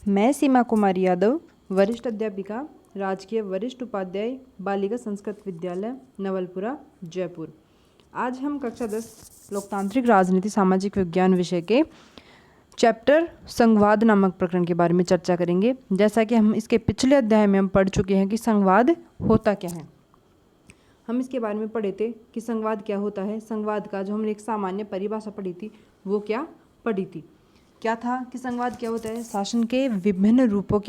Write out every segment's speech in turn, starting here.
मैं सीमा कुमारी यादव, वरिष्ठ अध्यापिका, राजकीय वरिष्ठ उपाध्याय, बालिका संस्कृत विद्यालय, नवलपुरा, जयपुर। आज हम कक्षा 10 लोकतांत्रिक राजनीति सामाजिक विज्ञान विषय के चैप्टर संवाद नामक प्रकरण के बारे में चर्चा करेंगे। जैसा कि हम इसके पिछले अध्याय में हम पढ़ चुके हैं कि संवाद होता क्या है। हम इसके बारे में पढ़े थे कि संवाद क्या होता है। संवाद का जो हमने एक सामान्य परिभाषा पढ़ी थी वो क्या पढ़ी थी, क्या था कि संवाद क्या होता है? शासन के विभिन्न रूपों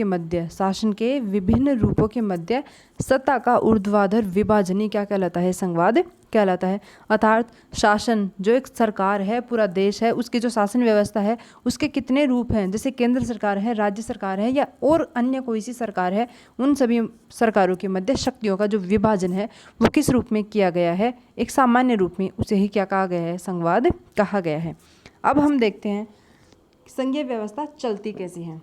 के मध्य सत्ता का ऊर्ध्वाधर विभाजन ही क्या कहलाता है? संवाद कहलाता है। अर्थात शासन जो एक सरकार है, पूरा देश है, उसकी जो शासन व्यवस्था है उसके कितने रूप हैं, जैसे केंद्र सरकार है, राज्य सरकार है या और अन्य कोई सी सरकार है, उन सभी सरकारों के मध्य शक्तियों का जो विभाजन है वो किस रूप में किया गया है? एक सामान्य रूप में। उसे ही क्या कहा गया है? संवाद कहा गया है। अब हम देखते हैं संघीय व्यवस्था चलती कैसी है।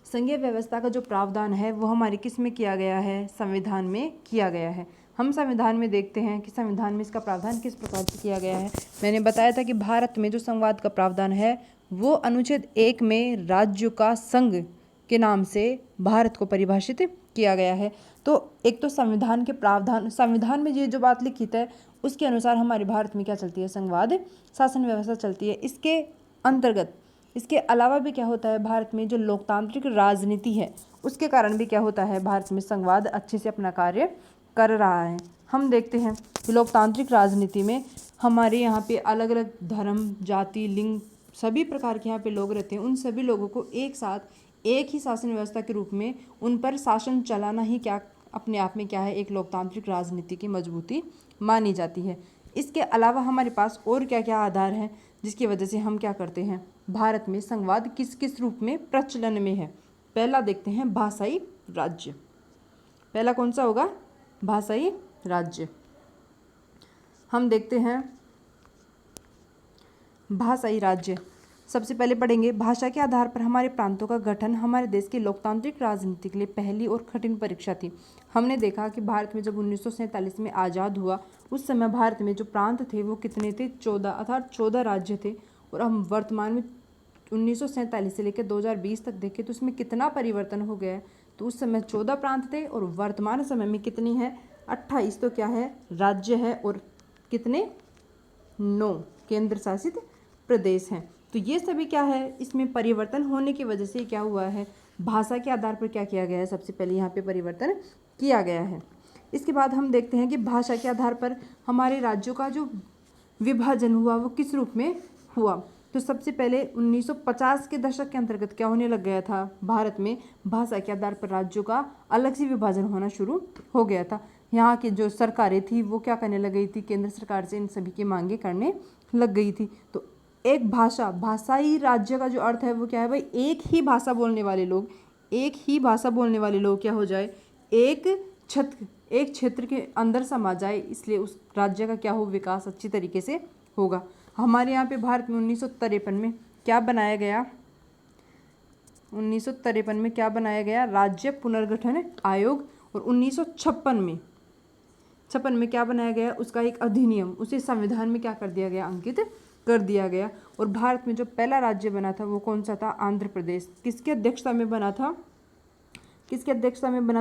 संघीय व्यवस्था का जो प्रावधान है वो हमारे किस में किया गया है? संविधान में किया गया है। हम संविधान में देखते हैं कि संविधान में इसका प्रावधान किस प्रकार से किया गया है। मैंने बताया था कि भारत में जो संवाद का प्रावधान है वो अनुच्छेद 1 में राज्यों का संघ के नाम से भारत को परिभाषित किया गया है। तो एक तो संविधान के प्रावधान, संविधान में ये जो बात लिखित है उसके अनुसार हमारे भारत में क्या चलती है? संवाद शासन व्यवस्था चलती है। इसके अंतर्गत इसके अलावा भी क्या होता है? भारत में जो लोकतांत्रिक राजनीति है उसके कारण भी क्या होता है? भारत में संवाद अच्छे से अपना कार्य कर रहा है। हम देखते हैं कि लोकतांत्रिक राजनीति में हमारे यहाँ पे अलग अलग धर्म, जाति, लिंग, सभी प्रकार के यहाँ पे लोग रहते हैं। उन सभी लोगों को एक साथ एक ही शासन व्यवस्था के रूप में उन पर शासन चलाना ही क्या अपने आप में क्या है? एक लोकतांत्रिक राजनीति की मजबूती मानी जाती है। इसके अलावा हमारे पास और क्या क्या आधार हैं जिसकी वजह से हम क्या करते हैं? भारत में संवाद किस किस रूप में प्रचलन में है। पहला देखते हैं भाषाई राज्य। पहला कौन सा होगा? भाषाई राज्य। हम देखते हैं भाषाई राज्य। सबसे पहले पढ़ेंगे भाषा के आधार पर हमारे प्रांतों का गठन हमारे देश की लोकतांत्रिक राजनीति के लिए पहली और कठिन परीक्षा थी। हमने देखा कि भारत में जब 1947 में आज़ाद हुआ उस समय भारत में जो प्रांत थे वो कितने थे? 14, अर्थात 14 राज्य थे। और हम वर्तमान में 1947 से लेकर 2020 तक देखें तो उसमें कितना परिवर्तन हो गया है। तो उस समय 14 प्रांत थे और वर्तमान समय में कितनी है? 28 तो क्या है? राज्य है। और कितने? 9 केंद्र शासित प्रदेश हैं। तो ये सभी क्या है? इसमें परिवर्तन होने की वजह से क्या हुआ है? भाषा के आधार पर क्या किया गया है? सबसे पहले यहाँ पे परिवर्तन किया गया है। इसके बाद हम देखते हैं कि भाषा के आधार पर हमारे राज्यों का जो विभाजन हुआ वो किस रूप में हुआ। तो सबसे पहले 1950 के दशक के अंतर्गत क्या होने लग गया था? भारत में भाषा के आधार पर राज्यों का अलग से विभाजन होना शुरू हो गया था। यहाँ की जो सरकारें थी वो क्या करने लग गई थी? केंद्र सरकार से इन सभी की मांगे करने लग गई थी। तो एक भाषाई राज्य का जो अर्थ है वो क्या है भाई? एक ही भाषा बोलने वाले लोग क्या हो जाए? एक क्षेत्र के अंदर समा जाए, इसलिए उस राज्य का क्या हो? विकास अच्छी तरीके से होगा। हमारे यहाँ पे भारत में 1953 में क्या बनाया गया? 1953 में क्या बनाया गया? राज्य पुनर्गठन आयोग। और 1956 में क्या बनाया गया? उसका एक अधिनियम, उसे संविधान में क्या कर दिया गया? अंकित कर दिया गया। और भारत में जो पहला राज्य बना था वो कौन सा था? आंध्र प्रदेश। किसकी अध्यक्षता में बना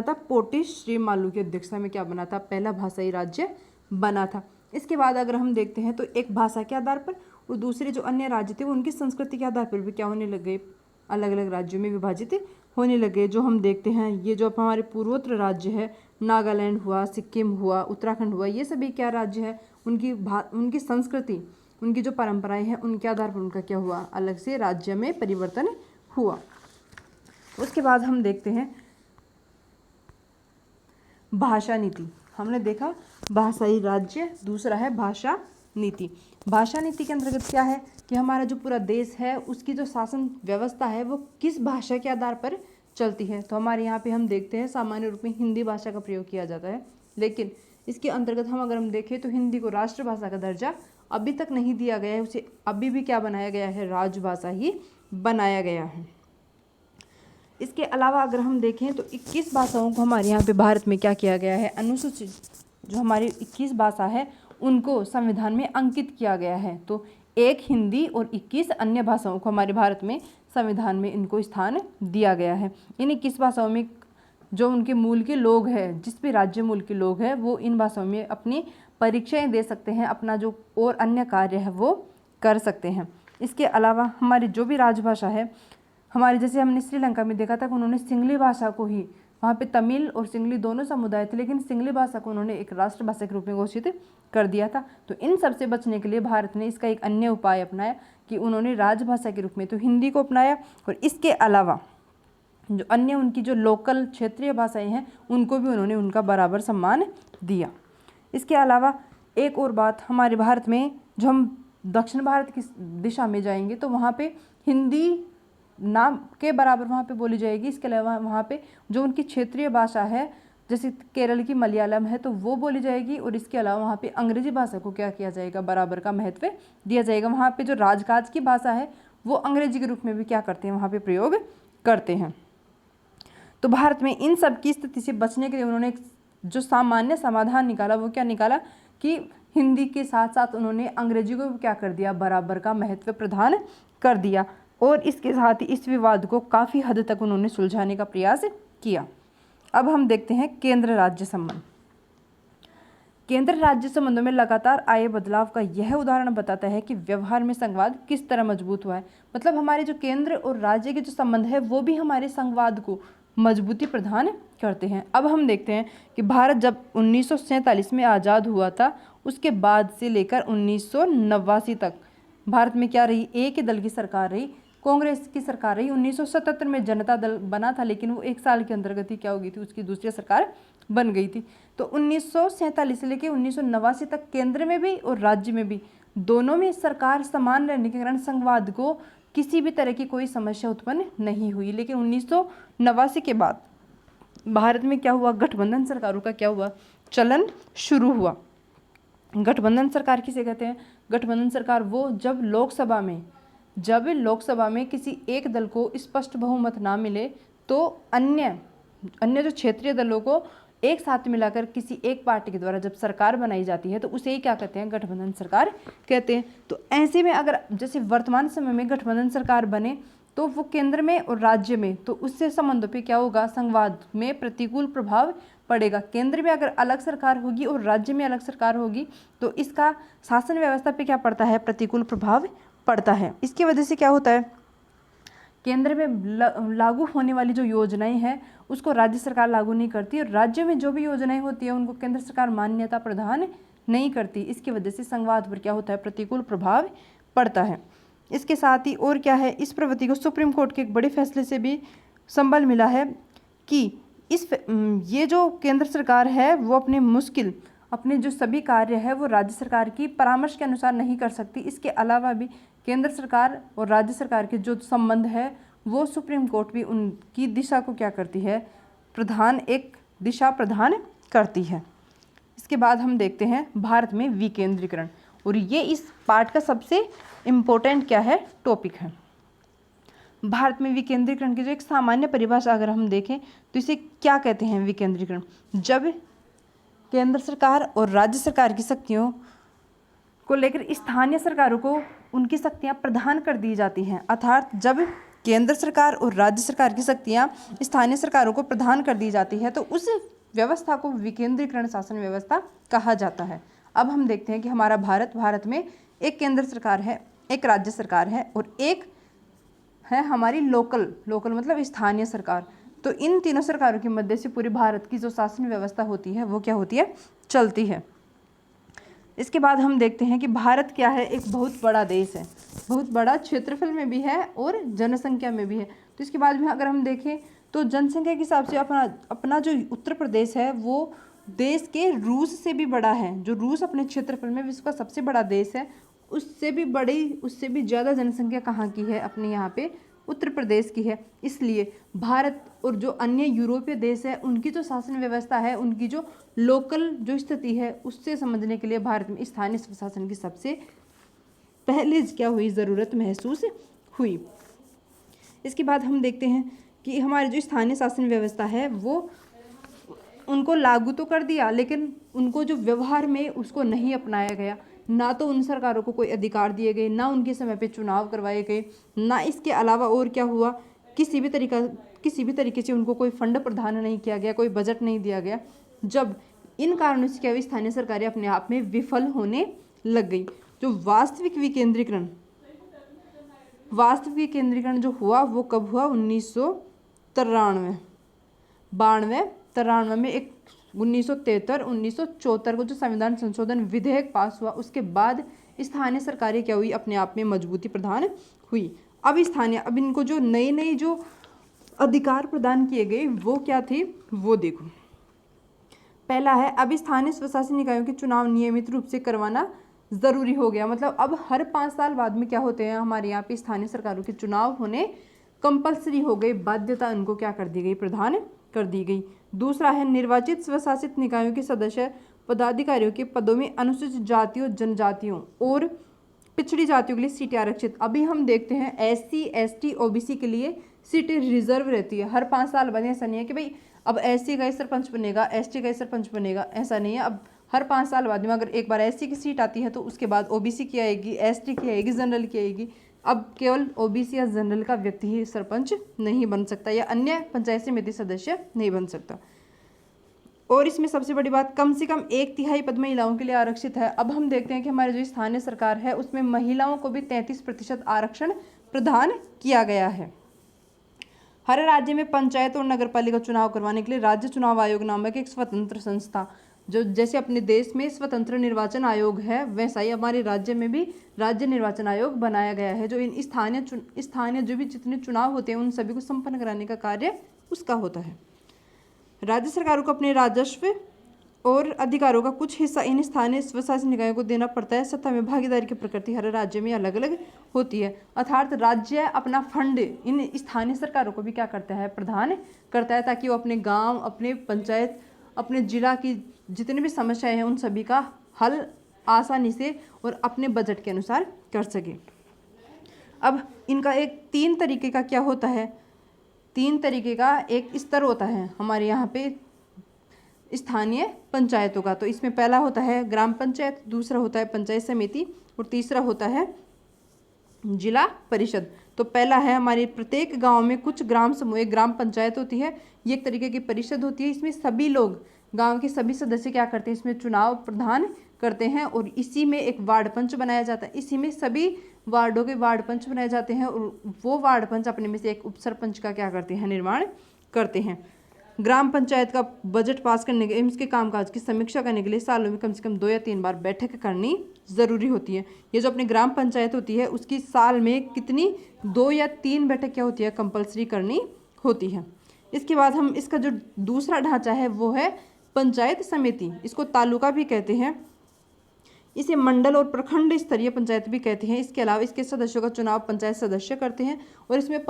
था? पोटी श्रीमालू की अध्यक्षता में क्या बना था? पहला भाषाई राज्य बना था। इसके बाद अगर हम देखते हैं तो एक भाषा के आधार पर और दूसरे जो अन्य राज्य थे वो उनकी संस्कृति के आधार पर भी क्या होने लग गए? अलग अलग राज्यों में विभाजित होने लगे। जो हम देखते हैं ये जो हमारे पूर्वोत्तर राज्य है, नागालैंड हुआ, सिक्किम हुआ, उत्तराखंड हुआ, ये सभी क्या राज्य है? उनकी संस्कृति, उनकी जो परंपराएं हैं उनके आधार पर उनका क्या हुआ? अलग से राज्य में परिवर्तन हुआ। उसके बाद हम देखते हैं भाषा नीति। हमने देखा भाषाई राज्य, दूसरा है भाषा नीति। भाषा नीति के अंतर्गत क्या है कि हमारा जो पूरा देश है उसकी जो शासन व्यवस्था है वो किस भाषा के आधार पर चलती है। तो हमारे यहाँ पे हम देखते हैं सामान्य रूप में हिंदी भाषा का प्रयोग किया जाता है, लेकिन इसके अंतर्गत अगर हम देखें तो हिंदी को राष्ट्रभाषा का दर्जा अभी तक नहीं दिया गया है। उसे अभी भी क्या बनाया गया है? राजभाषा ही बनाया गया है। इसके अलावा अगर हम देखें तो 21 भाषाओं को हमारे यहाँ पे भारत में क्या किया गया है? अनुसूचित जो हमारी 21 भाषा है उनको संविधान में अंकित किया गया है। तो एक हिंदी और 21 अन्य भाषाओं को हमारे भारत में संविधान में इनको स्थान दिया गया है। इन 21 भाषाओं में जो उनके मूल के लोग हैं, जिस भी राज्य मूल के लोग हैं, वो इन भाषाओं में अपनी परीक्षाएं दे सकते हैं, अपना जो और अन्य कार्य है वो कर सकते हैं। इसके अलावा हमारी जो भी राजभाषा है, हमारे जैसे हमने श्रीलंका में देखा था कि उन्होंने सिंगली भाषा को ही, वहाँ पे तमिल और सिंगली दोनों समुदाय थे, लेकिन सिंगली भाषा को उन्होंने एक राष्ट्रभाषा के रूप में घोषित कर दिया था। तो इन सब से बचने के लिए भारत ने इसका एक अन्य उपाय अपनाया कि उन्होंने राजभाषा के रूप में तो हिंदी को अपनाया, और इसके अलावा जो अन्य उनकी जो लोकल क्षेत्रीय भाषाएं हैं उनको भी उन्होंने उनका बराबर सम्मान दिया। इसके अलावा एक और बात, हमारे भारत में जो हम दक्षिण भारत की दिशा में जाएंगे तो वहाँ पे हिंदी नाम के बराबर वहाँ पे बोली जाएगी। इसके अलावा वहाँ पे जो उनकी क्षेत्रीय भाषा है, जैसे केरल की मलयालम है, तो वो बोली जाएगी। और इसके अलावा वहाँ पे अंग्रेजी भाषा को क्या किया जाएगा, बराबर का महत्व दिया जाएगा। वहाँ पे जो राजकाज की भाषा है वो अंग्रेजी के रूप में भी क्या करते हैं, वहाँ पे प्रयोग करते हैं। तो भारत में इन सब की स्थिति से बचने के लिए उन्होंने एक जो सामान्य समाधान निकाला, वो क्या निकाला कि हिंदी के साथ साथ उन्होंने अंग्रेजी को भी क्या कर दिया, बराबर का महत्व प्रदान कर दिया। और इसके साथ ही इस विवाद को काफ़ी हद तक उन्होंने सुलझाने का प्रयास किया। अब हम देखते हैं केंद्र राज्य संबंध। केंद्र राज्य संबंधों में लगातार आए बदलाव का यह उदाहरण बताता है कि व्यवहार में संवाद किस तरह मजबूत हुआ है। मतलब हमारे जो केंद्र और राज्य के जो संबंध है वो भी हमारे संवाद को मजबूती प्रदान करते हैं। अब हम देखते हैं कि भारत जब 1947 में आज़ाद हुआ था, उसके बाद से लेकर 1989 तक भारत में क्या रही, एक ही दल की सरकार रही, कांग्रेस की सरकार रही। 1977 में जनता दल बना था, लेकिन वो 1 साल के अंतर्गत ही क्या हो गई थी, उसकी दूसरी सरकार बन गई थी। तो 1947 से लेकर 1989 तक केंद्र में भी और राज्य में भी दोनों में सरकार समान रहने के कारण संवाद को किसी भी तरह की कोई समस्या उत्पन्न नहीं हुई। लेकिन 1989 के बाद भारत में क्या हुआ, गठबंधन सरकारों का क्या हुआ, चलन शुरू हुआ। गठबंधन सरकार किसे कहते हैं, गठबंधन सरकार वो जब लोकसभा में किसी एक दल को स्पष्ट बहुमत ना मिले तो अन्य जो क्षेत्रीय दलों को एक साथ मिलाकर किसी एक पार्टी के द्वारा जब सरकार बनाई जाती है तो उसे ही क्या कहते हैं, गठबंधन सरकार कहते हैं। तो ऐसे में अगर जैसे वर्तमान समय में गठबंधन सरकार बने तो वो केंद्र में और राज्य में, तो उससे संबंधों पे क्या होगा, संवाद में प्रतिकूल प्रभाव पड़ेगा। केंद्र में अगर अलग सरकार होगी और राज्य में अलग सरकार होगी तो इसका शासन व्यवस्था पे क्या पड़ता है, प्रतिकूल प्रभाव पड़ता है। इसकी वजह से क्या होता है, केंद्र में लागू होने वाली जो योजनाएं हैं उसको राज्य सरकार लागू नहीं करती, और राज्य में जो भी योजनाएं होती है उनको केंद्र सरकार मान्यता प्रदान नहीं करती। इसकी वजह से संवाद पर क्या होता है, प्रतिकूल प्रभाव पड़ता है। इसके साथ ही और क्या है, इस प्रवृत्ति को सुप्रीम कोर्ट के एक बड़े फैसले से भी संबल मिला है कि ये जो केंद्र सरकार है वो अपने जो सभी कार्य है वो राज्य सरकार की परामर्श के अनुसार नहीं कर सकती। इसके अलावा भी केंद्र सरकार और राज्य सरकार के जो संबंध है वो सुप्रीम कोर्ट भी उनकी दिशा को क्या करती है, एक दिशा प्रदान करती है। इसके बाद हम देखते हैं भारत में विकेंद्रीकरण, और ये इस पार्ट का सबसे इम्पोर्टेंट क्या है, टॉपिक है। भारत में विकेंद्रीकरण की जो एक सामान्य परिभाषा अगर हम देखें तो इसे क्या कहते हैं, विकेंद्रीकरण जब केंद्र सरकार और राज्य सरकार की शक्तियों को लेकर स्थानीय सरकारों को उनकी शक्तियां प्रदान कर दी जाती हैं। अर्थात जब केंद्र सरकार और राज्य सरकार की शक्तियां स्थानीय सरकारों को प्रदान कर दी जाती है तो उस व्यवस्था को विकेंद्रीकरण शासन व्यवस्था कहा जाता है। अब हम देखते हैं कि हमारा भारत में एक केंद्र सरकार है, एक राज्य सरकार है और एक है हमारी लोकल मतलब स्थानीय सरकार। तो इन तीनों सरकारों के मध्य से पूरे भारत की जो शासन व्यवस्था होती है वो क्या होती है, चलती है। इसके बाद हम देखते हैं कि भारत क्या है, एक बहुत बड़ा देश है, बहुत बड़ा क्षेत्रफल में भी है और जनसंख्या में भी है। तो इसके बाद में अगर हम देखें तो जनसंख्या के हिसाब से अपना जो उत्तर प्रदेश है वो देश के रूस से भी बड़ा है। जो रूस अपने क्षेत्रफल में विश्व का सबसे बड़ा देश है, उससे भी ज़्यादा जनसंख्या कहाँ की है, अपने यहाँ पे उत्तर प्रदेश की है। इसलिए भारत और जो अन्य यूरोपीय देश है उनकी जो शासन व्यवस्था है, उनकी जो लोकल जो स्थिति है, उससे समझने के लिए भारत में स्थानीय स्वशासन की सबसे पहले क्या हुई, ज़रूरत महसूस हुई। इसके बाद हम देखते हैं कि हमारी जो स्थानीय शासन व्यवस्था है वो उनको लागू तो कर दिया, लेकिन उनको जो व्यवहार में उसको नहीं अपनाया गया, ना तो उन सरकारों को कोई अधिकार दिए गए, ना उनके समय पे चुनाव करवाए गए, ना इसके अलावा और क्या हुआ, किसी भी तरीके से उनको कोई फंड प्रदान नहीं किया गया, कोई बजट नहीं दिया गया। जब इन कारणों से क्या हुई, स्थानीय सरकारें अपने आप में विफल होने लग गई। जो वास्तविक विकेंद्रीकरण जो हुआ वो कब हुआ, 1993 में एक 1973 1974 को जो संविधान संशोधन विधेयक पास हुआ, उसके बाद स्थानीय सरकारें क्या हुई, अपने आप में मजबूती प्रदान हुई। अब इनको जो नए जो अधिकार प्रदान किए गए वो क्या थे, वो देखो। पहला है, अब स्थानीय स्वशासी निकायों के चुनाव नियमित रूप से करवाना जरूरी हो गया। मतलब अब हर 5 साल बाद में क्या होते हैं, हमारे यहाँ पे स्थानीय सरकारों के चुनाव होने कंपलसरी हो गए, बाध्यता उनको क्या कर दी गई, प्रदान कर दी गई। दूसरा है, निर्वाचित स्वशासित निकायों के सदस्य पदाधिकारियों के पदों में अनुसूचित जातियों, जनजातियों और पिछड़ी जातियों के लिए सीटें आरक्षित। अभी हम देखते हैं SC ST OBC के लिए सीटें रिजर्व रहती है। हर 5 साल बाद ऐसा नहीं है कि भाई अब SC का ही सरपंच बनेगा, ST का ही सरपंच बनेगा, ऐसा नहीं है। अब हर 5 साल बाद में अगर एक बार SC की सीट आती है तो उसके बाद OBC की आएगी, ST की आएगी, जनरल की आएगी। अब केवल OBC या जनरल का व्यक्ति ही सरपंच नहीं बन सकता या अन्य पंचायत समिति सदस्य नहीं बन सकता। और इसमें सबसे बड़ी बात, कम से कम 1/3 पद महिलाओं के लिए आरक्षित है। अब हम देखते हैं कि हमारे जो स्थानीय सरकार है उसमें महिलाओं को भी 33% आरक्षण प्रदान किया गया है। हर राज्य में पंचायत और नगरपालिका चुनाव करवाने के लिए राज्य चुनाव आयोग नामक एक स्वतंत्र संस्था, जो जैसे अपने देश में स्वतंत्र निर्वाचन आयोग है, वैसा ही हमारे राज्य में भी राज्य निर्वाचन आयोग बनाया गया है, जो इन स्थानीय जो भी जितने चुनाव होते हैं उन सभी को संपन्न कराने का कार्य उसका होता है। राज्य सरकारों को अपने राजस्व और अधिकारों का कुछ हिस्सा इन स्थानीय स्वशासी निकायों को देना पड़ता है। सत्ता में भागीदारी की प्रकृति हर राज्य में अलग अलग होती है, अर्थात राज्य अपना फंड इन स्थानीय सरकारों को भी क्या करता है, प्रदान करता है, ताकि वो अपने गांव, अपने पंचायत, अपने जिला की जितनी भी समस्याएं हैं उन सभी का हल आसानी से और अपने बजट के अनुसार कर सके। अब इनका एक 3 तरीके का क्या होता है, 3 तरीके का एक स्तर होता है हमारे यहाँ पे स्थानीय पंचायतों का। तो इसमें पहला होता है ग्राम पंचायत, दूसरा होता है पंचायत समिति और तीसरा होता है जिला परिषद। तो पहला है, हमारे प्रत्येक गांव में कुछ ग्राम समूह, एक ग्राम पंचायत होती है, ये एक तरीके की परिषद होती है। इसमें सभी लोग, गांव के सभी सदस्य क्या करते हैं, इसमें चुनाव प्रदान करते हैं और इसी में एक वार्ड पंच बनाया जाता है। इसी में सभी वार्डों के वार्ड पंच बनाए जाते हैं और वो वार्ड पंच अपने में से एक उप सरपंच का क्या करते हैं, निर्माण करते हैं। ग्राम पंचायत का बजट पास करने के, इसके कामकाज की समीक्षा करने के लिए सालों में कम से कम 2 या 3 बार बैठक करनी ज़रूरी होती है। ये जो अपनी ग्राम पंचायत होती है उसकी साल में कितनी 2 या 3 बैठक क्या होती है, कंपलसरी करनी होती है। इसके बाद हम इसका जो दूसरा ढांचा है वो है पंचायत समिति, इसको तालुका भी कहते हैं, इसे मंडल और प्रखंड स्तरीय पंचायत भी कहते हैं। इसके अलावा इसके सदस्यों का चुनाव पंचायत सदस्य करते हैं और इसमें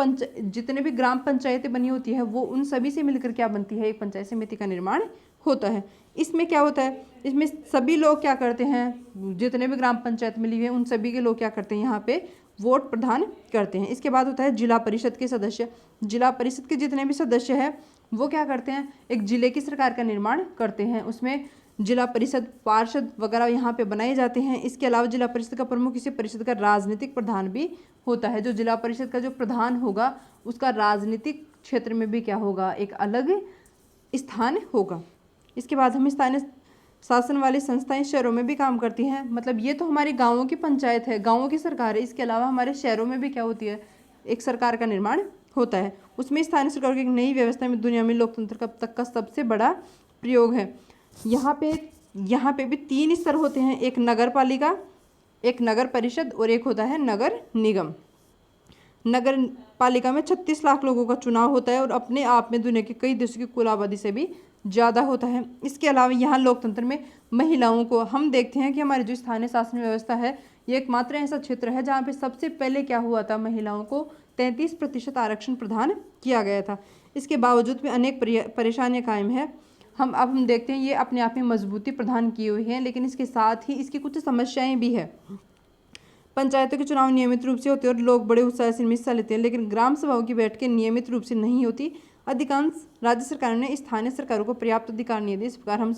जितने भी ग्राम पंचायतें बनी होती है वो उन सभी से मिलकर क्या बनती है, एक पंचायत समिति का निर्माण होता है। इसमें क्या होता है, इसमें सभी लोग क्या करते हैं, जितने भी ग्राम पंचायत मिली हुई है उन सभी के लोग क्या करते हैं, यहाँ पे वोट प्रदान करते हैं। इसके बाद होता है जिला परिषद के सदस्य। जिला परिषद के जितने भी सदस्य हैं वो क्या करते हैं, एक जिले की सरकार का निर्माण करते हैं। उसमें जिला परिषद, पार्षद वगैरह यहाँ पे बनाए जाते हैं। इसके अलावा जिला परिषद का प्रमुख इसी परिषद का राजनीतिक प्रधान भी होता है। जो जिला परिषद का जो प्रधान होगा उसका राजनीतिक क्षेत्र में भी क्या होगा, एक अलग स्थान होगा। इसके बाद हम स्थानीय शासन वाली संस्थाएं शहरों में भी काम करती हैं। मतलब ये तो हमारे गाँवों की पंचायत है, गाँवों की सरकार है। इसके अलावा हमारे शहरों में भी क्या होती है, एक सरकार का निर्माण होता है। उसमें स्थानीय सरकार की एक नई व्यवस्था में दुनिया में लोकतंत्र का तक का सबसे बड़ा प्रयोग है। यहाँ पे भी 3 स्तर होते हैं, एक नगर पालिका, एक नगर परिषद और एक होता है नगर निगम। नगर पालिका में 36 लाख लोगों का चुनाव होता है और अपने आप में दुनिया के कई देशों की कुल आबादी से भी ज़्यादा होता है। इसके अलावा यहाँ लोकतंत्र में महिलाओं को हम देखते हैं कि हमारी जो स्थानीय शासन व्यवस्था है ये एकमात्र ऐसा क्षेत्र है जहाँ पे सबसे पहले क्या हुआ था, महिलाओं को 33% आरक्षण प्रदान किया गया था। इसके बावजूद भी अनेक परेशानियाँ कायम है। हम देखते हैं ये अपने आप में मजबूती प्रदान की हुई है, लेकिन इसके साथ ही इसकी कुछ समस्याएं भी है। पंचायतों के चुनाव नियमित रूप से होते हैं और लोग बड़े उत्साह से हिस्सा लेते हैं, लेकिन ग्राम सभाओं की बैठकें नियमित रूप से नहीं होती। अधिकांश राज्य सरकारों ने स्थानीय सरकारों को पर्याप्त अधिकार नहीं दिए। इस प्रकार हम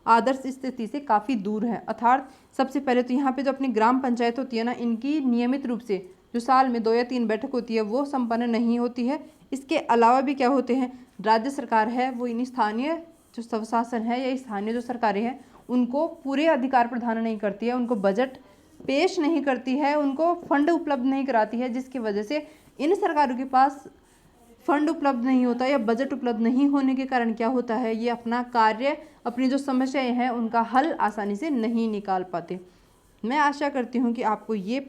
आदर्श स्थिति से काफ़ी दूर है। अर्थात सबसे पहले तो यहाँ पे जो अपनी ग्राम पंचायत होती है ना, इनकी नियमित रूप से जो साल में 2 या 3 बैठक होती है वो संपन्न नहीं होती है। इसके अलावा भी क्या होते हैं, राज्य सरकार है वो इन स्थानीय जो स्वशासन है या स्थानीय जो सरकारें हैं उनको पूरे अधिकार प्रदान नहीं करती है, उनको बजट पेश नहीं करती है, उनको फंड उपलब्ध नहीं कराती है, जिसकी वजह से इन सरकारों के पास फंड उपलब्ध नहीं होता या बजट उपलब्ध नहीं होने के कारण क्या होता है, ये अपना कार्य, अपनी जो समस्याएं हैं उनका हल आसानी से नहीं निकाल पाते। मैं आशा करती हूँ कि आपको ये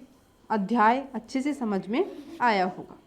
अध्याय अच्छे से समझ में आया होगा।